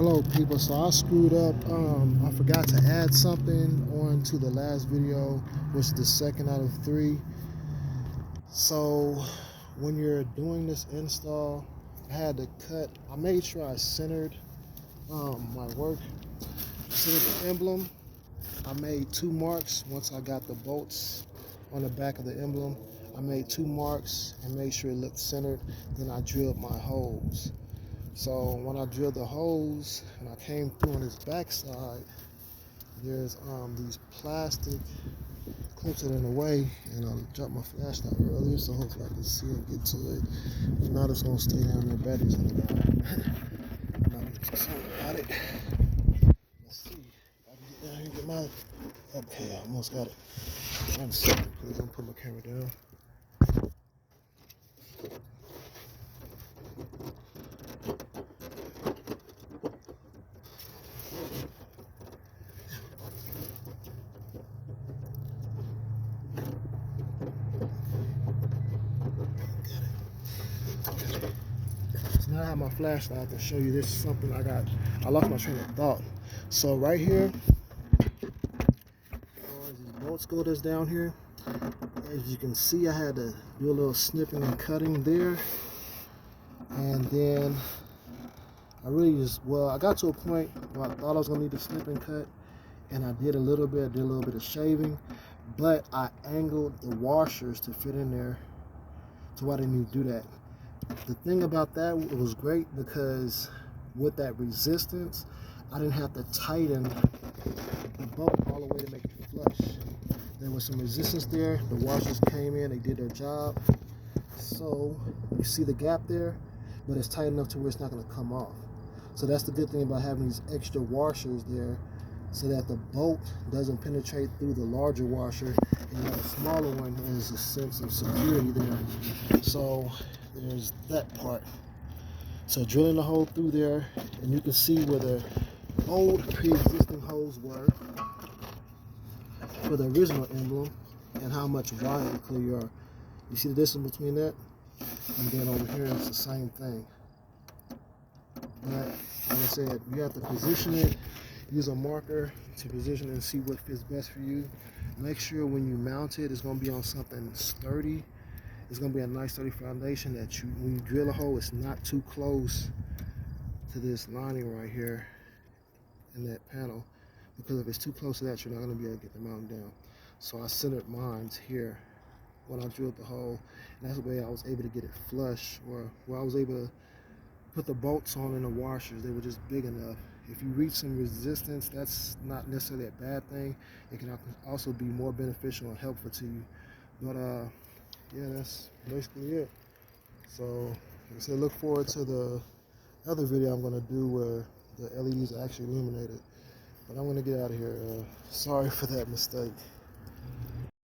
Hello people, so I screwed up. I forgot to add something on to the last video, which is the second out of 3. So when you're doing this install, I had to I made sure I centered my work. Centered the emblem. I made 2 marks once I got the bolts on the back of the emblem. I made 2 marks and made sure it looked centered. Then I drilled my holes. So when I drilled the holes and I came through on this backside, there's these plastic clips that are in the way, and I dropped my flashlight earlier, so hopefully I can see and get to it. If not, it's gonna stay down there. Battery's gonna die. I'm not concerned about it. Let's see. I can get down here and get my. Okay, I almost got it. 1 second, please. I'm gonna put my camera down. So now I have my flashlight. I can show you this is something I lost my train of thought. So right here, these bolts go that's down here. As you can see, I had to do a little snipping and cutting there. And then I got to a point where I thought I was gonna need to snip and cut, and I did a little bit of shaving, but I angled the washers to fit in there, so I didn't need to do that. The thing about that, it was great because with that resistance, I didn't have to tighten the bolt all the way to make it flush. There was some resistance there. The washers came in, they did their job. So you see the gap there, but it's tight enough to where it's not going to come off. So that's the good thing about having these extra washers there, so that the bolt doesn't penetrate through the larger washer, and the smaller one has a sense of security there. So there's that part. So drilling the hole through there, and you can see where the old pre-existing holes were for the original emblem, and how much wider and clear you are. You see the distance between that? And then over here it's the same thing. But like I said, you have to position it, use a marker to position it and see what fits best for you. Make sure when you mount it, it's going to be on something sturdy. It's going to be a nice sturdy foundation that when you drill a hole, it's not too close to this lining right here in that panel. Because if it's too close to that, you're not going to be able to get the mount down. So I centered mine here when I drilled the hole, and that's the way I was able to get it flush, or where I was able to put the bolts on in the washers. They were just big enough. If you reach some resistance, that's not necessarily a bad thing. It can also be more beneficial and helpful to you. But yeah, that's basically it. So like I said, look forward to the other video I'm going to do where the LEDs are actually illuminated. But I'm going to get out of here. Sorry for that mistake.